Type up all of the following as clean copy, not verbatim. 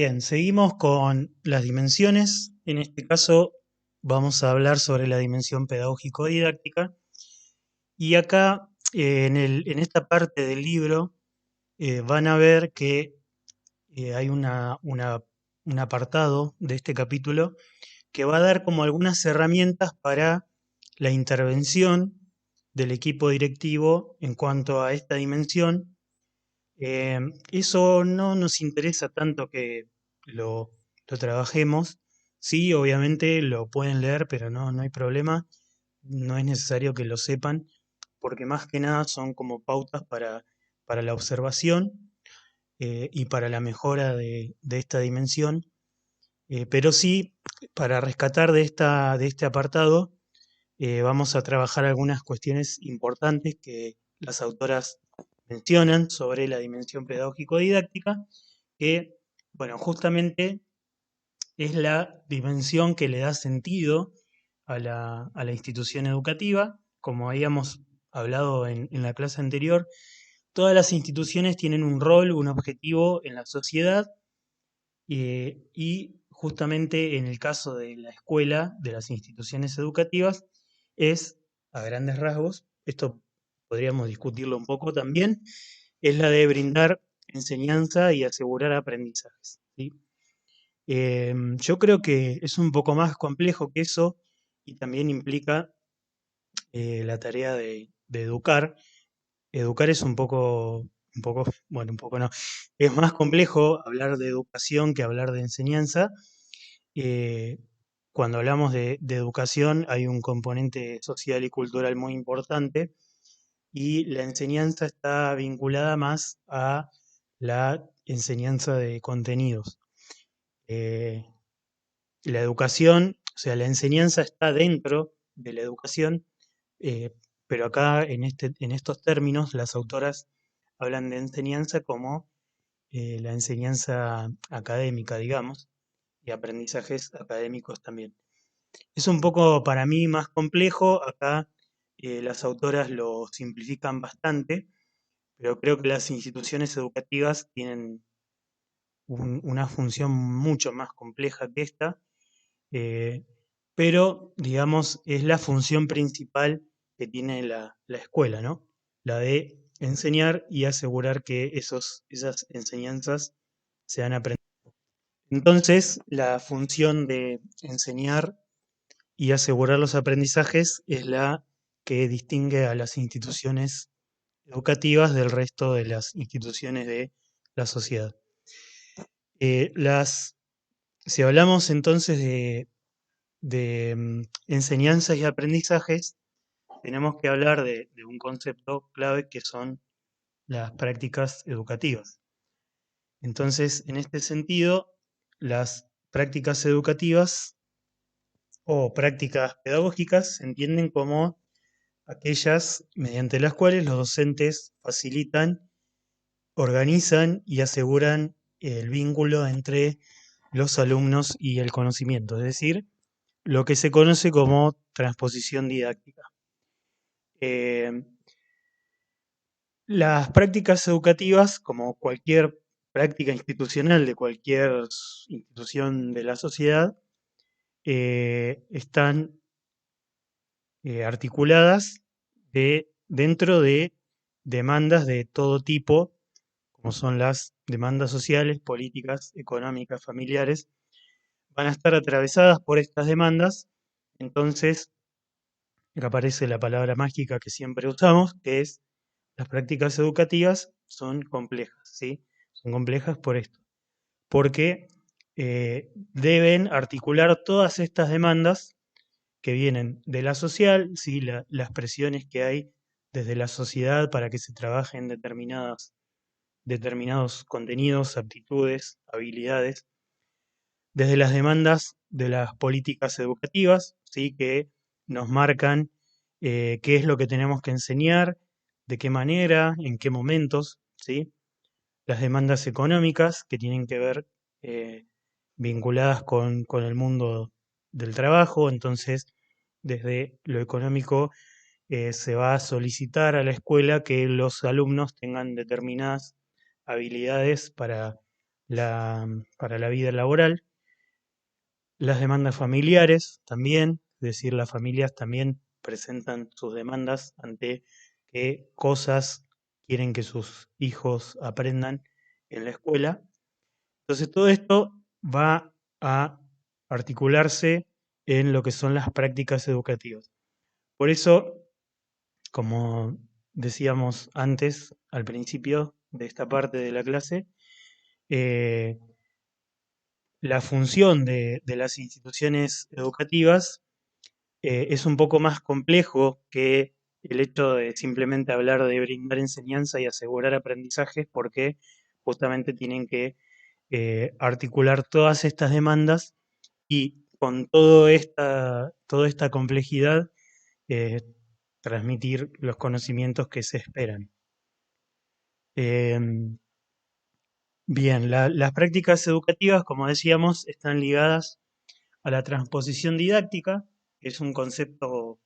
Bien, seguimos con las dimensiones. En este caso vamos a hablar sobre la dimensión pedagógico-didáctica. Y acá, en esta parte del libro, van a ver que hay un apartado de este capítulo que va a dar como algunas herramientas para la intervención del equipo directivo en cuanto a esta dimensión. Eso no nos interesa tanto que lo trabajemos. Sí, obviamente lo pueden leer, pero no hay problema. No es necesario que lo sepan, porque más que nada son como pautas para la observación y para la mejora de esta dimensión. Pero sí, para rescatar de este apartado, vamos a trabajar algunas cuestiones importantes que las autoras mencionan sobre la dimensión pedagógico-didáctica, que, bueno, justamente es la dimensión que le da sentido a la institución educativa. Como habíamos hablado en la clase anterior, todas las instituciones tienen un rol, un objetivo en la sociedad y justamente en el caso de la escuela, de las instituciones educativas, es, a grandes rasgos, esto podríamos discutirlo un poco también, es la de brindar enseñanza y asegurar aprendizajes, ¿sí? Yo creo que es un poco más complejo que eso y también implica la tarea de educar. Educar es bueno, un poco no, es más complejo hablar de educación que hablar de enseñanza. Eh, Cuando hablamos de educación hay un componente social y cultural muy importante y la enseñanza está vinculada más a la enseñanza de contenidos. Eh, la educación, o sea, la enseñanza está dentro de la educación, eh, pero acá en estos términos las autoras hablan de enseñanza como la enseñanza académica, digamos, y aprendizajes académicos también. Es un poco para mí más complejo, acá las autoras lo simplifican bastante, pero creo que las instituciones educativas tienen una función mucho más compleja que esta, eh, pero digamos es la función principal que tiene la escuela, ¿no? La de enseñar y asegurar que esas enseñanzas sean aprendidas. Entonces, la función de enseñar y asegurar los aprendizajes es la que distingue a las instituciones educativas del resto de las instituciones de la sociedad. Eh, las, si hablamos entonces de enseñanzas y aprendizajes, tenemos que hablar de un concepto clave que son las prácticas educativas. Entonces, en este sentido, las prácticas educativas o prácticas pedagógicas se entienden como aquellas mediante las cuales los docentes facilitan, organizan y aseguran el vínculo entre los alumnos y el conocimiento, es decir, lo que se conoce como transposición didáctica. Eh, las prácticas educativas, como cualquier práctica institucional de cualquier institución de la sociedad, están articuladas dentro de demandas de todo tipo, como son las demandas sociales, políticas, económicas, familiares, van a estar atravesadas por estas demandas. Entonces aparece la palabra mágica que siempre usamos, que es las prácticas educativas son complejas, ¿sí? Son complejas por esto, porque deben articular todas estas demandas que vienen de la social, ¿sí? Las presiones que hay desde la sociedad para que se trabajen determinados contenidos, aptitudes, habilidades, desde las demandas de las políticas educativas, ¿sí? Que nos marcan qué es lo que tenemos que enseñar, de qué manera, en qué momentos, ¿sí? Las demandas económicas que tienen que ver eh, vinculadas con el mundo del trabajo, entonces desde lo económico se va a solicitar a la escuela que los alumnos tengan determinadas habilidades para para la vida laboral. Las demandas familiares también, es decir, las familias también presentan sus demandas ante qué cosas quieren que sus hijos aprendan en la escuela. Entonces, todo esto va a articularse en lo que son las prácticas educativas. Por eso, como decíamos antes, al principio de esta parte de la clase, eh, la función de las instituciones educativas es un poco más complejo que el hecho de simplemente hablar de brindar enseñanza y asegurar aprendizajes, porque justamente tienen que articular todas estas demandas y con toda esta complejidad eh, transmitir los conocimientos que se esperan. Em, Bien, las prácticas educativas, como decíamos, están ligadas a la transposición didáctica, que es un concepto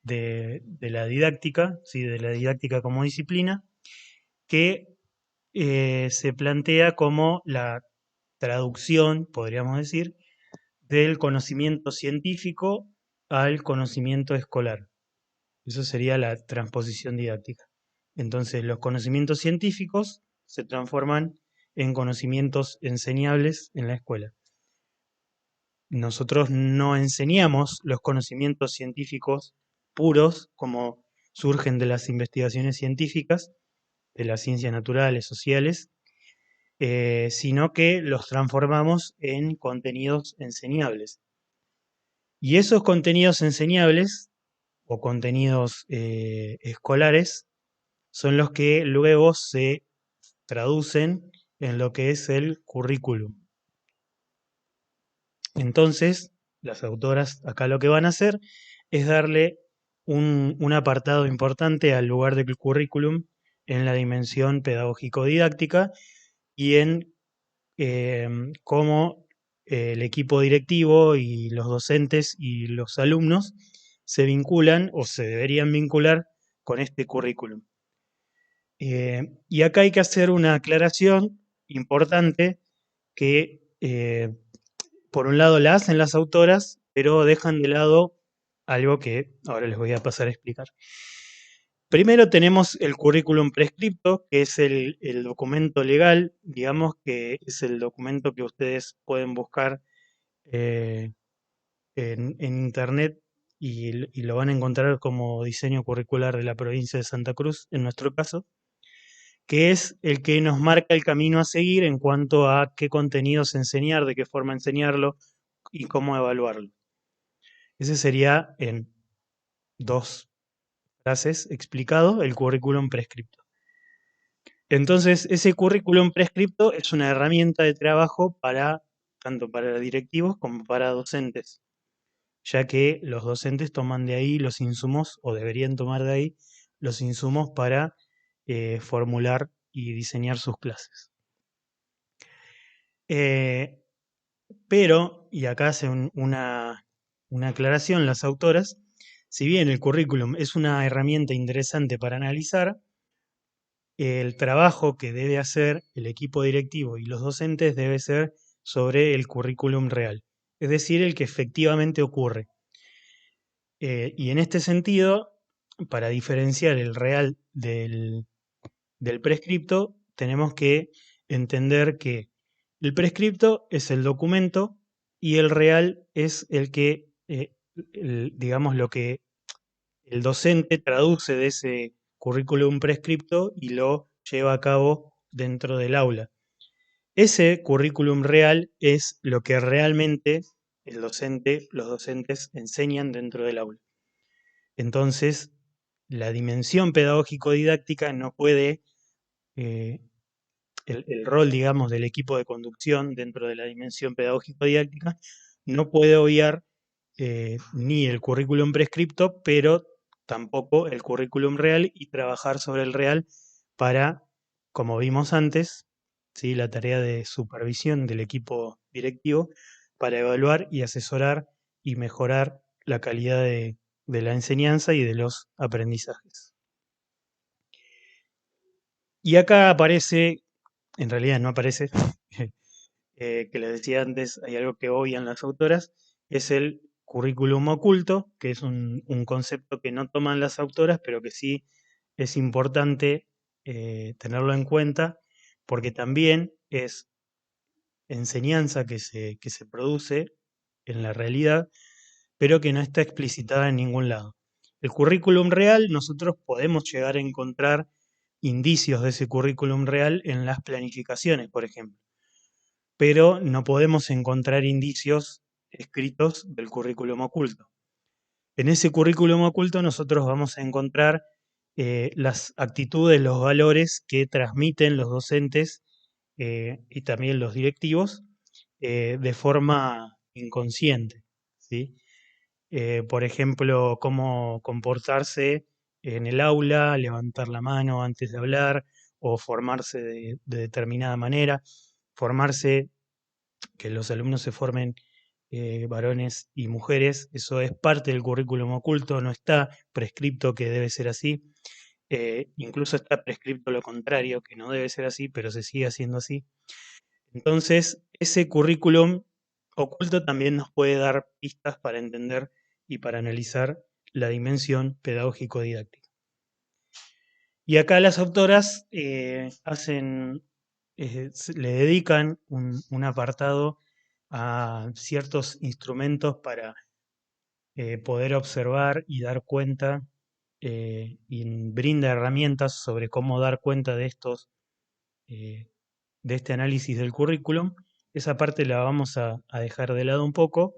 de la didáctica, ¿sí? De la didáctica como disciplina, que se plantea como la traducción, podríamos decir, del conocimiento científico al conocimiento escolar. Eso sería la transposición didáctica. Entonces, los conocimientos científicos se transforman en conocimientos enseñables en la escuela. Nosotros no enseñamos los conocimientos científicos puros como surgen de las investigaciones científicas, de las ciencias naturales, sociales, sino que los transformamos en contenidos enseñables. Y esos contenidos enseñables o contenidos escolares son los que luego se traducen en lo que es el currículum. Entonces, las autoras acá lo que van a hacer es darle un apartado importante al lugar del currículum en la dimensión pedagógico-didáctica y en cómo el equipo directivo y los docentes y los alumnos se vinculan o se deberían vincular con este currículum. Y acá hay que hacer una aclaración importante que por un lado la hacen las autoras, pero dejan de lado algo que ahora les voy a pasar a explicar. Primero tenemos el currículum prescripto, que es el documento legal, digamos que es el documento que ustedes pueden buscar eh, en internet y lo van a encontrar como diseño curricular de la provincia de Santa Cruz, en nuestro caso, que es el que nos marca el camino a seguir en cuanto a qué contenidos enseñar, de qué forma enseñarlo y cómo evaluarlo. Ese sería en dos frases explicado el currículum prescripto. Entonces, ese currículum prescripto es una herramienta de trabajo para tanto para directivos como para docentes, ya que los docentes toman de ahí los insumos, o deberían tomar de ahí los insumos para formular y diseñar sus clases. Pero, y acá hacen una aclaración las autoras, si bien el currículum es una herramienta interesante para analizar, el trabajo que debe hacer el equipo directivo y los docentes debe ser sobre el currículum real, es decir, el que efectivamente ocurre. Y en este sentido, para diferenciar el real del prescripto, tenemos que entender que el prescripto es el documento y el real es el que, digamos, lo que el docente traduce de ese currículum prescripto y lo lleva a cabo dentro del aula. Ese currículum real es lo que realmente los docentes enseñan dentro del aula. Entonces, la dimensión pedagógico-didáctica no puede, el rol, digamos, del equipo de conducción dentro de la dimensión pedagógico-didáctica no puede obviar ni el currículum prescripto, pero tampoco el currículum real y trabajar sobre el real para, como vimos antes, ¿sí? La tarea de supervisión del equipo directivo para evaluar y asesorar y mejorar la calidad de la enseñanza y de los aprendizajes. Y acá aparece, en realidad no aparece, que les decía antes, hay algo que obvian las autoras, es el currículum oculto, que es un concepto que no toman las autoras, pero que sí es importante tenerlo en cuenta, porque también es enseñanza que se produce en la realidad, pero que no está explicitada en ningún lado. El currículum real, nosotros podemos llegar a encontrar indicios de ese currículum real en las planificaciones, por ejemplo, pero no podemos encontrar indicios escritos del currículum oculto. En ese currículum oculto nosotros vamos a encontrar las actitudes, los valores que transmiten los docentes y también los directivos de forma inconsciente, ¿sí? Por ejemplo, cómo comportarse en el aula, levantar la mano antes de hablar o formarse de determinada manera, formarse, que los alumnos se formen varones y mujeres, eso es parte del currículum oculto, no está prescripto que debe ser así, incluso está prescripto lo contrario, que no debe ser así, pero se sigue haciendo así. Entonces, ese currículum oculto también nos puede dar pistas para entender y para analizar la dimensión pedagógico-didáctica. Y acá las autoras le dedican un apartado a ciertos instrumentos para poder observar y dar cuenta y brinda herramientas sobre cómo dar cuenta eh, de este análisis del currículum. Esa parte la vamos a dejar de lado un poco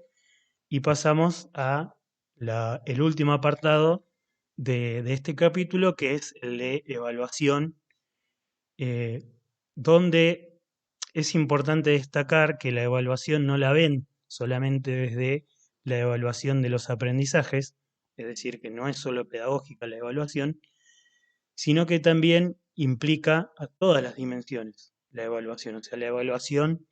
y pasamos a el último apartado de este capítulo, que es el de evaluación, eh, donde es importante destacar que la evaluación no la ven solamente desde la evaluación de los aprendizajes, es decir, que no es solo pedagógica la evaluación, sino que también implica a todas las dimensiones la evaluación, o sea, la evaluación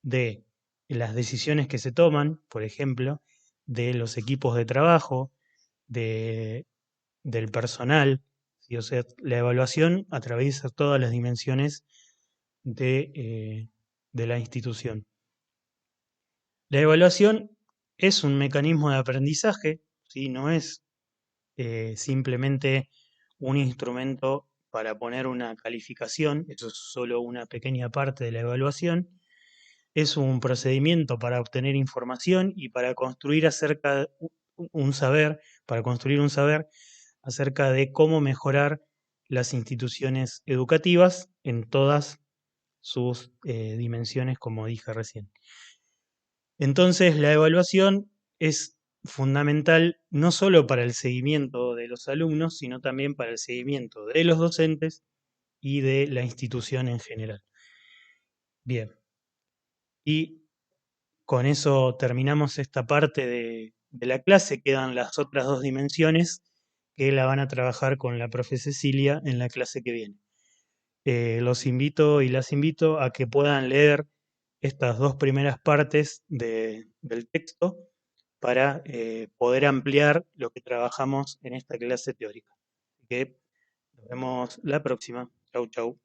de las decisiones que se toman, por ejemplo, de los equipos de trabajo, de, del personal, ¿sí? O sea, la evaluación atraviesa todas las dimensiones de la institución. La evaluación es un mecanismo de aprendizaje, ¿sí? No es simplemente un instrumento para poner una calificación, eso es solo una pequeña parte de la evaluación, es un procedimiento para obtener información y para construir un saber, para construir un saber acerca de cómo mejorar las instituciones educativas en todas sus dimensiones, como dije recién. Entonces, la evaluación es fundamental no solo para el seguimiento de los alumnos, sino también para el seguimiento de los docentes y de la institución en general. Bien, y con eso terminamos esta parte de la clase. Quedan las otras dos dimensiones que la van a trabajar con la profe Cecilia en la clase que viene. Los invito y las invito a que puedan leer estas dos primeras partes del texto para poder ampliar lo que trabajamos en esta clase teórica. Así que nos vemos la próxima. Chau, chau.